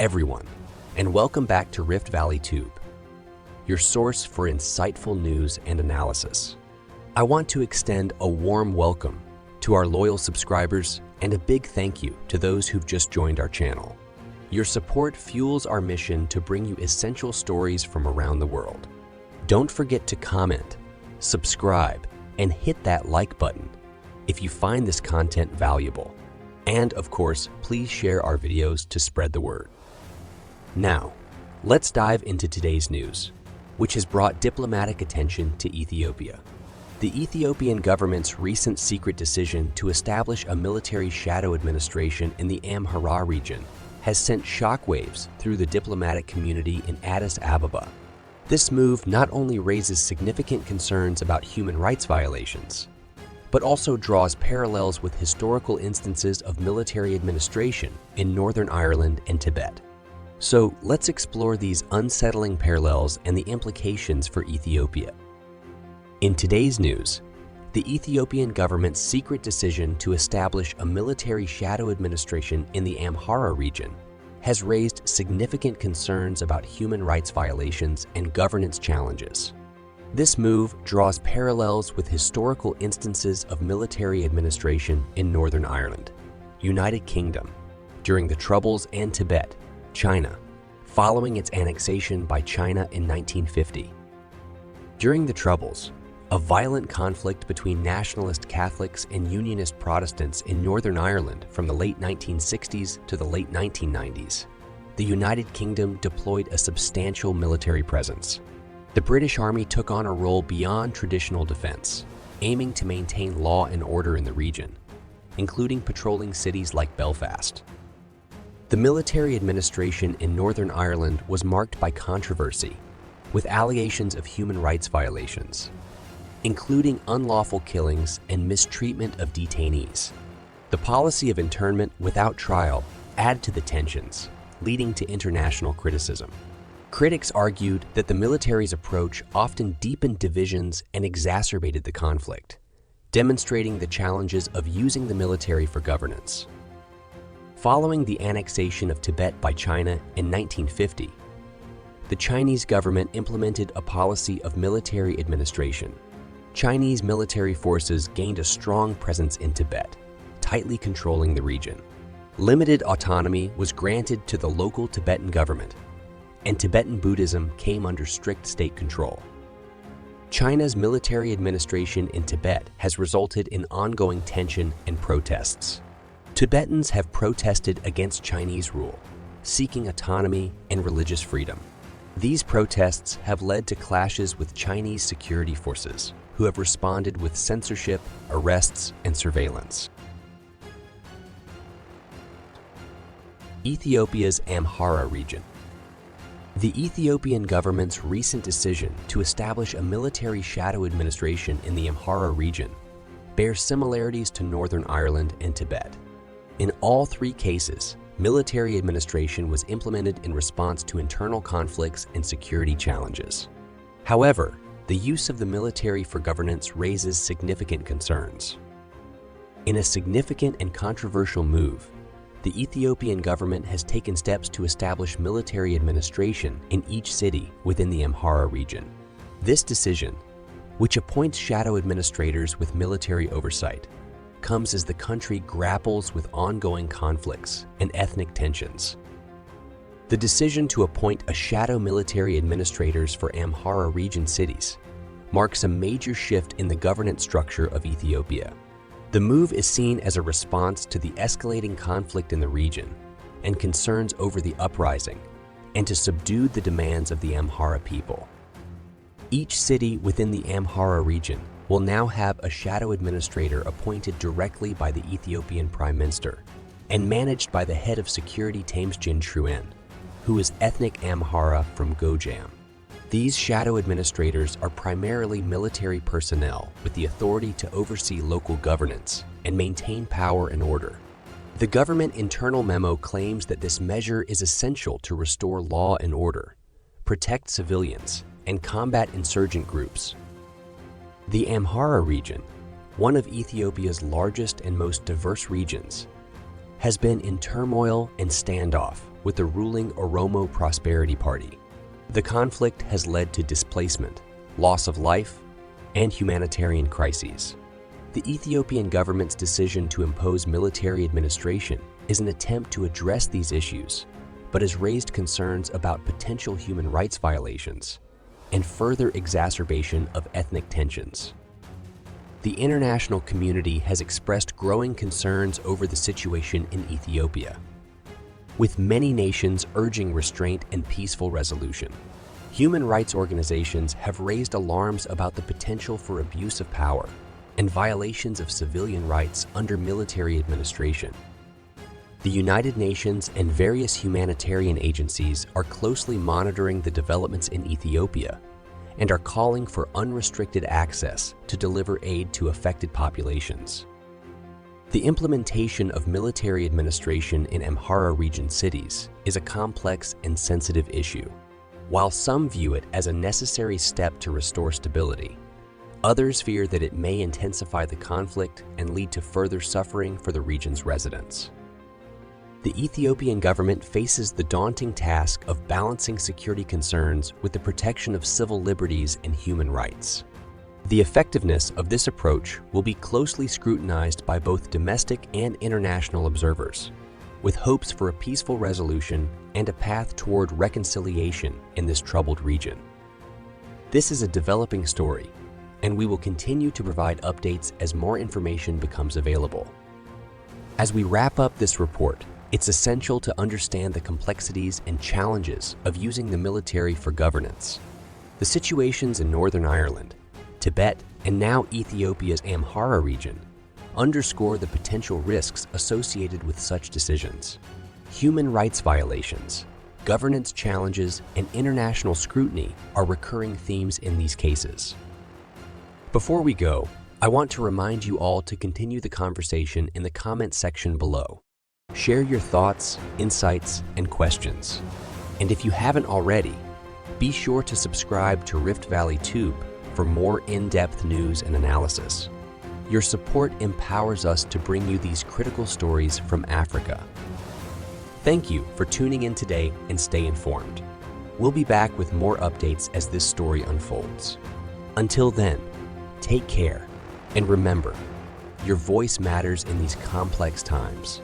everyone, and welcome back to Rift Valley Tube, your source for insightful news and analysis. I want to extend a warm welcome to our loyal subscribers and a big thank you to those who've just joined our channel. Your support fuels our mission to bring you essential stories from around the world. Don't forget to comment, subscribe, and hit that like button if you find this content valuable. And of course, please share our videos to spread the word. Now, let's dive into today's news, which has brought diplomatic attention to Ethiopia. The Ethiopian government's recent secret decision to establish a military shadow administration in the Amhara region has sent shockwaves through the diplomatic community in Addis Ababa. This move not only raises significant concerns about human rights violations, but also draws parallels with historical instances of military administration in Northern Ireland and Tibet. So let's explore these unsettling parallels and the implications for Ethiopia. In today's news, the Ethiopian government's secret decision to establish a military shadow administration in the Amhara region has raised significant concerns about human rights violations and governance challenges. This move draws parallels with historical instances of military administration in Northern Ireland, United Kingdom, during the Troubles, and Tibet, China, following its annexation by China in 1950. During the Troubles, a violent conflict between nationalist Catholics and Unionist Protestants in Northern Ireland from the late 1960s to the late 1990s, the United Kingdom deployed a substantial military presence. The British Army took on a role beyond traditional defense, aiming to maintain law and order in the region, including patrolling cities like Belfast. The military administration in Northern Ireland was marked by controversy, with allegations of human rights violations, including unlawful killings and mistreatment of detainees. The policy of internment without trial added to the tensions, leading to international criticism. Critics argued that the military's approach often deepened divisions and exacerbated the conflict, demonstrating the challenges of using the military for governance. Following the annexation of Tibet by China in 1950, the Chinese government implemented a policy of military administration. Chinese military forces gained a strong presence in Tibet, tightly controlling the region. Limited autonomy was granted to the local Tibetan government, and Tibetan Buddhism came under strict state control. China's military administration in Tibet has resulted in ongoing tension and protests. Tibetans have protested against Chinese rule, seeking autonomy and religious freedom. These protests have led to clashes with Chinese security forces, who have responded with censorship, arrests, and surveillance. Ethiopia's Amhara region. The Ethiopian government's recent decision to establish a military shadow administration in the Amhara region bears similarities to Northern Ireland and Tibet. In all three cases, military administration was implemented in response to internal conflicts and security challenges. However, the use of the military for governance raises significant concerns. In a significant and controversial move, the Ethiopian government has taken steps to establish military administration in each city within the Amhara region. This decision, which appoints shadow administrators with military oversight, comes as the country grapples with ongoing conflicts and ethnic tensions. The decision to appoint a shadow military administrators for Amhara region cities marks a major shift in the governance structure of Ethiopia. The move is seen as a response to the escalating conflict in the region and concerns over the uprising, and to subdue the demands of the Amhara people. Each city within the Amhara region will now have a shadow administrator appointed directly by the Ethiopian Prime Minister and managed by the head of security Tamsjin Truen, who is ethnic Amhara from Gojam. These shadow administrators are primarily military personnel with the authority to oversee local governance and maintain power and order. The government internal memo claims that this measure is essential to restore law and order, protect civilians, and combat insurgent groups. The Amhara region, one of Ethiopia's largest and most diverse regions, has been in turmoil and standoff with the ruling Oromo Prosperity Party. The conflict has led to displacement, loss of life, and humanitarian crises. The Ethiopian government's decision to impose military administration is an attempt to address these issues, but has raised concerns about potential human rights violations and further exacerbation of ethnic tensions. The international community has expressed growing concerns over the situation in Ethiopia, with many nations urging restraint and peaceful resolution. Human rights organizations have raised alarms about the potential for abuse of power and violations of civilian rights under military administration. The United Nations and various humanitarian agencies are closely monitoring the developments in Ethiopia and are calling for unrestricted access to deliver aid to affected populations. The implementation of military administration in Amhara region cities is a complex and sensitive issue. While some view it as a necessary step to restore stability, others fear that it may intensify the conflict and lead to further suffering for the region's residents. The Ethiopian government faces the daunting task of balancing security concerns with the protection of civil liberties and human rights. The effectiveness of this approach will be closely scrutinized by both domestic and international observers, with hopes for a peaceful resolution and a path toward reconciliation in this troubled region. This is a developing story, and we will continue to provide updates as more information becomes available. As we wrap up this report, it's essential to understand the complexities and challenges of using the military for governance. The situations in Northern Ireland, Tibet, and now Ethiopia's Amhara region underscore the potential risks associated with such decisions. Human rights violations, governance challenges, and international scrutiny are recurring themes in these cases. Before we go, I want to remind you all to continue the conversation in the comment section below. Share your thoughts, insights, and questions. And if you haven't already, be sure to subscribe to Rift Valley Tube for more in-depth news and analysis. Your support empowers us to bring you these critical stories from Africa. Thank you for tuning in today and stay informed. We'll be back with more updates as this story unfolds. Until then, take care and remember, your voice matters in these complex times.